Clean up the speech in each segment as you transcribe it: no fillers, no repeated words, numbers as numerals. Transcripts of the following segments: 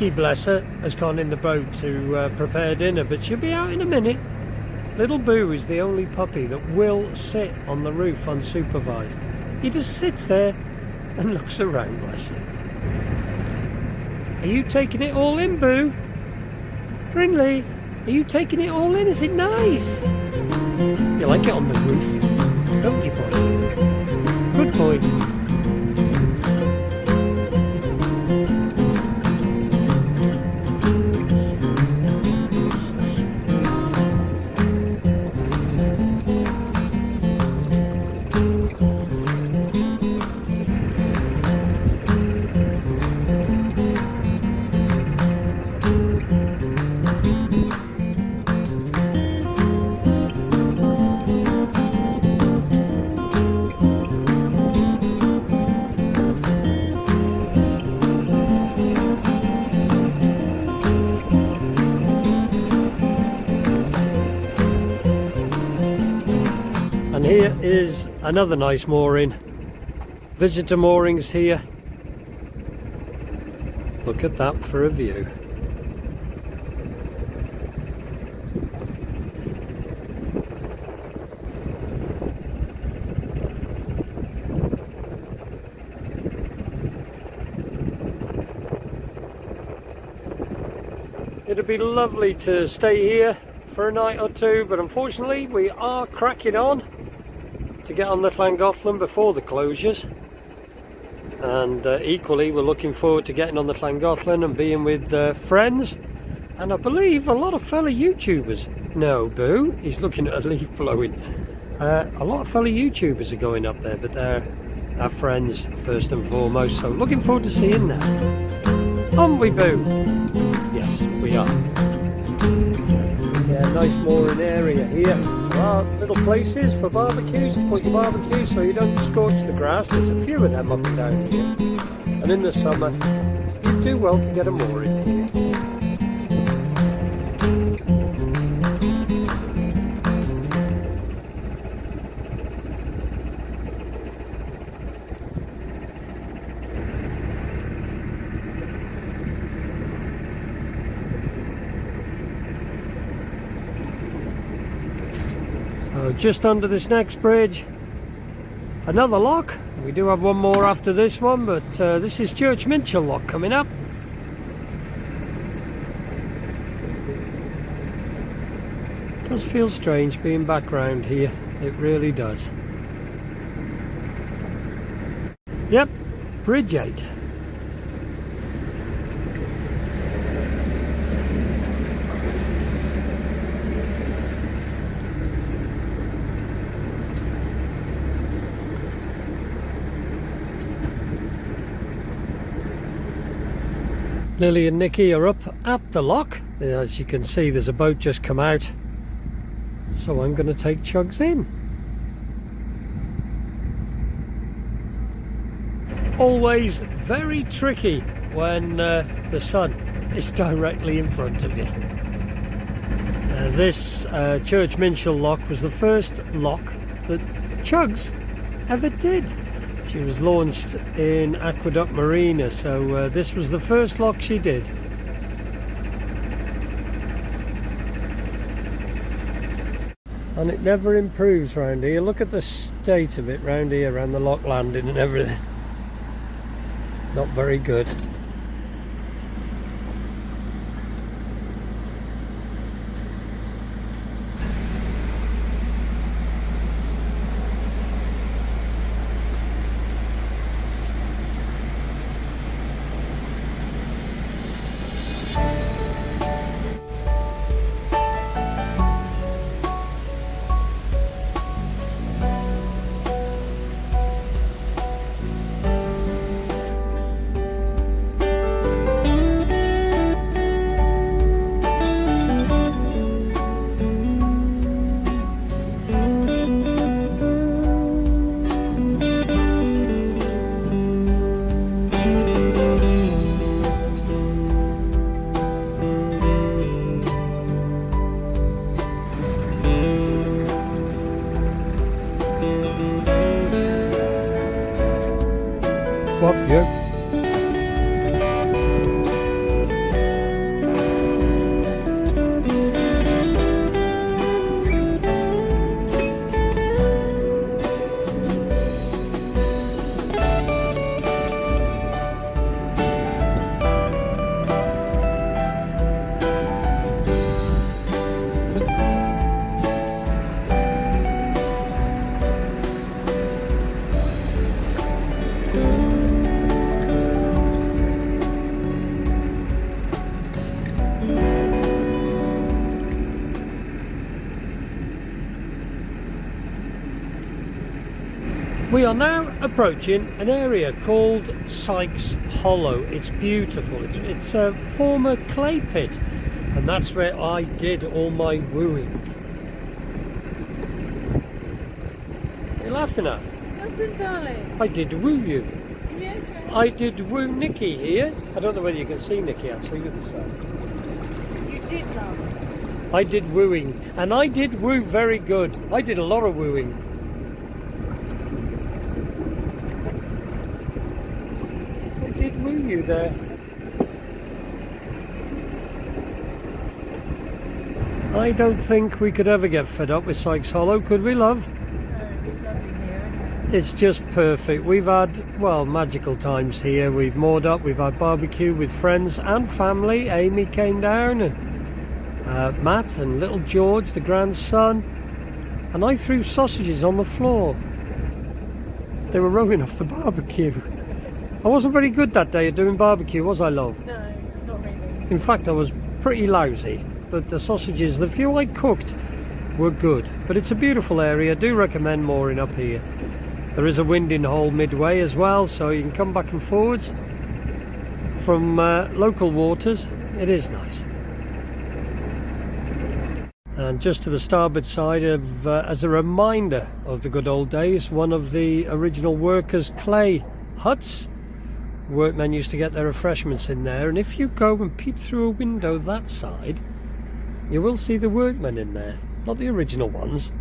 Nikki, bless her, has gone in the boat to prepare dinner, but she'll be out in a minute. Little Boo is the only puppy that will sit on the roof unsupervised. He just sits there and looks around, bless him. Are you taking it all in, Boo? Brindley, are you taking it all in? Is it nice? You like it on the roof, don't you, boy? Good boy. And here is another nice mooring. Visitor moorings here. Look at that for a view. It'd be lovely to stay here for a night or two, but unfortunately we are cracking on to get on the Llangollen before the closures, and equally we're looking forward to getting on the Llangollen and being with friends, and I believe a lot of fellow YouTubers. No, Boo, he's looking at a leaf blowing. A lot of fellow YouTubers are going up there, but they're our friends first and foremost, so looking forward to seeing that. Aren't we, Boo? Yes, we are. Yeah, nice mooring area here. There are little places for barbecues to put your barbecue so you don't scorch the grass. There's a few of them up and down here. And in the summer, you do well to get a mooring here. So just under this next bridge, another lock. We do have one more after this one, but this is Minshull Lock coming up. It does feel strange being back round here, it really does. Yep, Bridge 8. Lily and Nikki are up at the lock. As you can see, there's a boat just come out, so I'm going to take Chugs in. Always very tricky when the sun is directly in front of you. This Minshull Lock was the first lock that Chugs ever did. She was launched in Aqueduct Marina, so this was the first lock she did. And it never improves round here. Look at the state of it round here, around the lock landing and everything. Not very good. What, you? We are now approaching an area called Sykes Hollow. It's beautiful. It's a former clay pit, and that's where I did all my wooing. What are you laughing at? Nothing, darling. I did woo you. Yeah, okay. I did woo Nikki here. I don't know whether you can see Nikki actually with the sun. You did, love. I did wooing, and I did woo very good. I did a lot of wooing. I did woo you there. I don't think we could ever get fed up with Sykes Hollow, could we, love? No, it's lovely here, isn't it? It's just perfect. We've had, well, magical times here. We've moored up, we've had barbecue with friends and family. Amy came down, and Matt and little George, the grandson. And I threw sausages on the floor. They were rolling off the barbecue. I wasn't very good that day at doing barbecue, was I, love? No, not really. In fact, I was pretty lousy. But the sausages, the few I cooked, were good. But it's a beautiful area. I do recommend mooring up here. There is a winding hole midway as well, so you can come back and forwards from local waters. It is nice. And just to the starboard side, of, as a reminder of the good old days, one of the original workers' clay huts. Workmen used to get their refreshments in there, and if you go and peep through a window that side, you will see the workmen in there. Not the original ones.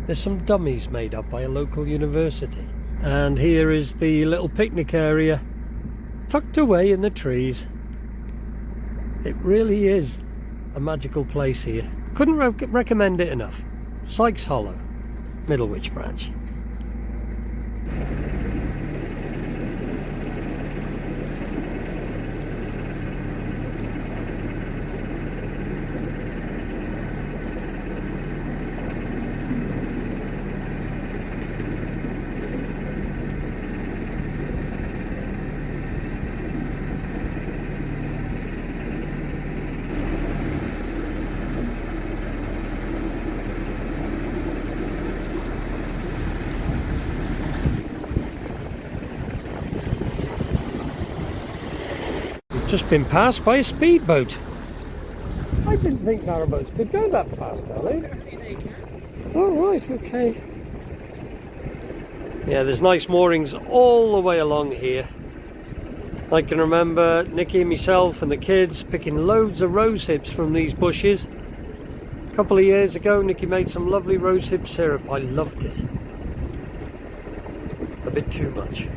There's some dummies made up by a local university. And here is the little picnic area, tucked away in the trees. It really is a magical place here. Couldn't recommend it enough. Sykes Hollow, Middlewich branch. Just been passed by a speedboat. I didn't think narrowboats could go that fast, darling. Oh, right, okay. Yeah, there's nice moorings all the way along here. I can remember Nikki and myself and the kids picking loads of rose hips from these bushes. A couple of years ago, Nikki made some lovely rose hip syrup. I loved it. A bit too much.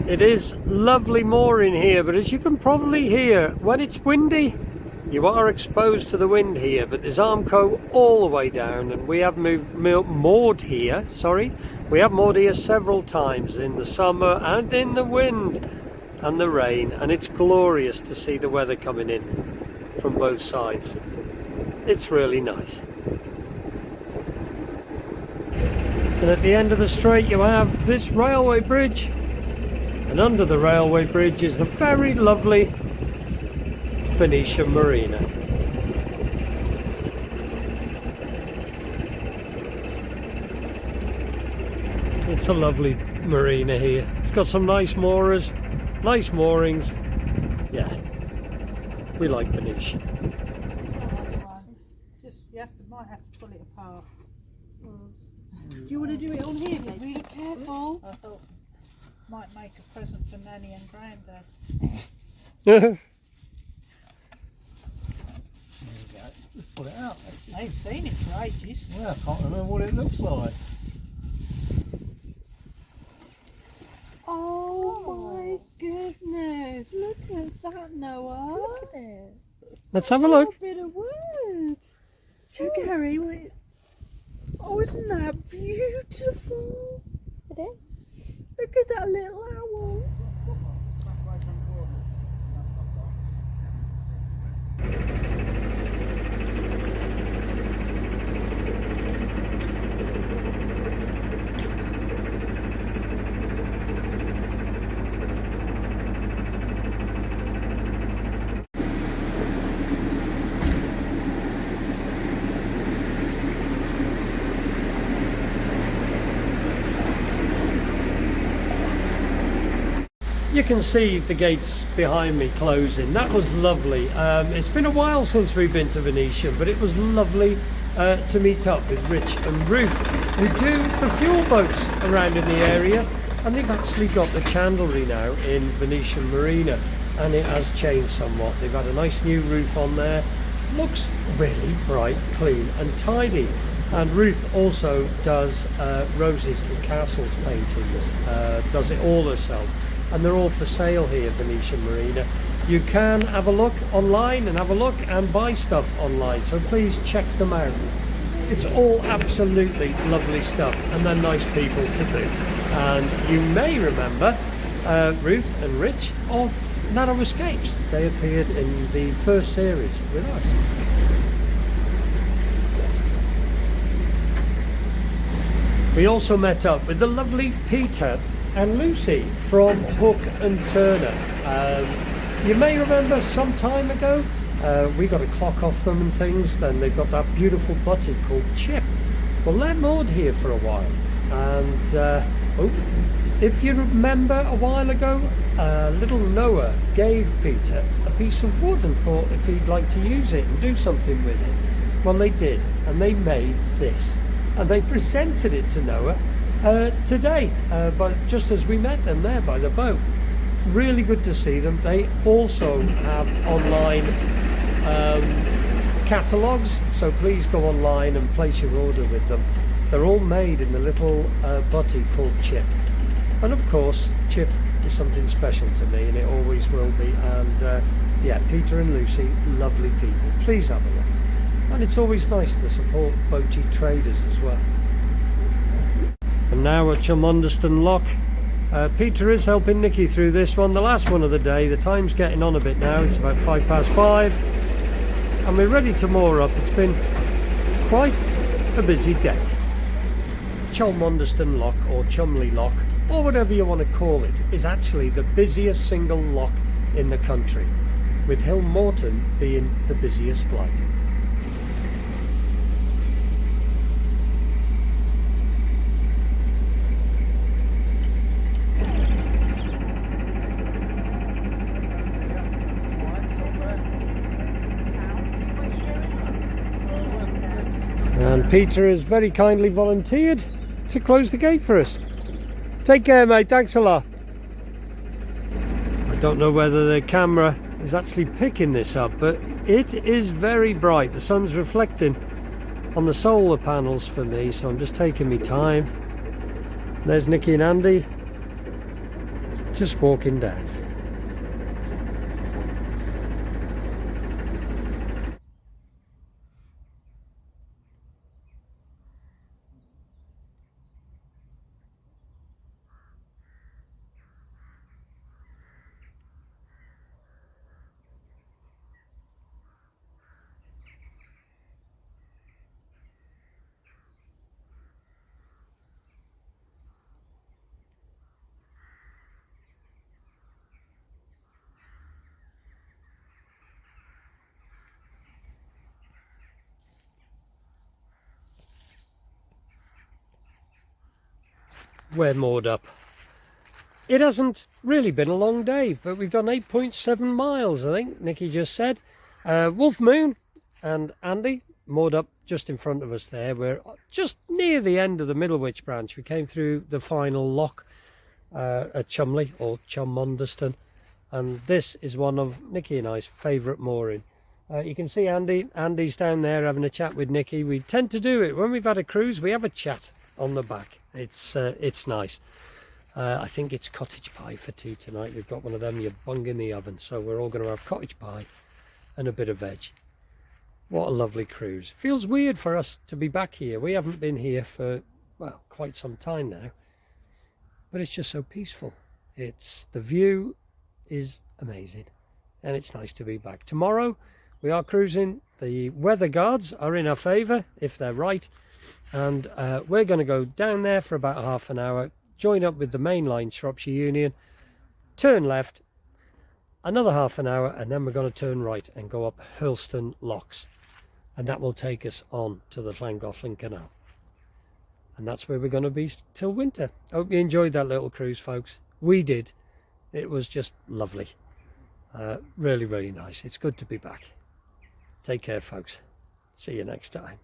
It is lovely mooring here, but as you can probably hear, when it's windy, you are exposed to the wind here, but there's Armco all the way down, and we have moored here, we have moored here several times in the summer and in the wind and the rain, and it's glorious to see the weather coming in from both sides. It's really nice. And at the end of the strait you have this railway bridge. And under the railway bridge is the very lovely Venetian Marina. It's a lovely marina here. It's got some nice moorers, nice moorings. Yeah, we like Venetian. It's not like one. Just might have to pull it apart. Do you want to do it on here? Be really careful. I thought might make a present for Nanny and Grandad. There you go. Let's pull it out. I ain't seen it for ages. Well, I can't remember what it looks like. Oh my goodness! Look at that, Noah. Look at it. Let's have a look. A bit of wood. Gary, wait. Oh, isn't that beautiful? It is. Look at that little owl. You can see the gates behind me closing. That was lovely. It's been a while since we've been to Venetian, but it was lovely to meet up with Rich and Ruth, who do the fuel boats around in the area, and they've actually got the chandlery now in Venetian Marina, and it has changed somewhat. They've had a nice new roof on there. Looks really bright, clean and tidy. And Ruth also does roses and castles paintings, does it all herself, and they're all for sale here at Venetian Marina. You can have a look online and have a look and buy stuff online, so please check them out. It's all absolutely lovely stuff, and they're nice people to boot. And you may remember Ruth and Rich of Narrow Escapes. They appeared in the first series with us. We also met up with the lovely Peter and Lucy from Hook and Turner. You may remember some time ago we got a clock off them and things. Then they've got that beautiful butty called Chip. Well, they're moored here for a while, and if you remember a while ago, little Noah gave Peter a piece of wood and thought if he'd like to use it and do something with it. Well, they did, and they made this, and they presented it to Noah today, but just as we met them there by the boat. Really good to see them. They also have online catalogues, so please go online and place your order with them. They're all made in the little butty called Chip, and of course Chip is something special to me, and it always will be. And yeah, Peter and Lucy, lovely people. Please have a look, and it's always nice to support boaty traders as well. And now at Cholmondeston Lock, Peter is helping Nikki through this one, the last one of the day. The time's getting on a bit now, it's about 5:05, and we're ready to moor up. It's been quite a busy day. Cholmondeston Lock, or Cholmley Lock, or whatever you want to call it, is actually the busiest single lock in the country, with Hill Morton being the busiest flight. And Peter has very kindly volunteered to close the gate for us. Take care, mate. Thanks a lot. I don't know whether the camera is actually picking this up, but it is very bright. The sun's reflecting on the solar panels for me, so I'm just taking my time. There's Nikki and Andy just walking down. We're moored up. It hasn't really been a long day, but we've done 8.7 miles, I think Nikki just said. Wolf Moon and Andy moored up just in front of us there. We're just near the end of the Middlewich branch. We came through the final lock at Cholmley, or Cholmondeston, and this is one of Nikki and I's favourite mooring. You can see Andy's down there having a chat with Nikki. We tend to do it when we've had a cruise. We have a chat on the back. It's nice. I think it's cottage pie for tea tonight. We've got one of them you bung in the oven, so we're all going to have cottage pie and a bit of veg. What a lovely cruise. Feels weird for us to be back here. We haven't been here for, well, quite some time now, but it's just so peaceful. The view is amazing, and it's nice to be back. Tomorrow we are cruising. The weather guards are in our favour if they're right, and we're going to go down there for about half an hour, join up with the main line Shropshire Union, turn left another half an hour, and then we're going to turn right and go up Hurlston Locks, and that will take us on to the Llangollen Canal, and that's where we're going to be till winter. Hope you enjoyed that little cruise, folks. We did. It was just lovely. Really, really nice. It's good to be back. Take care, folks. See you next time.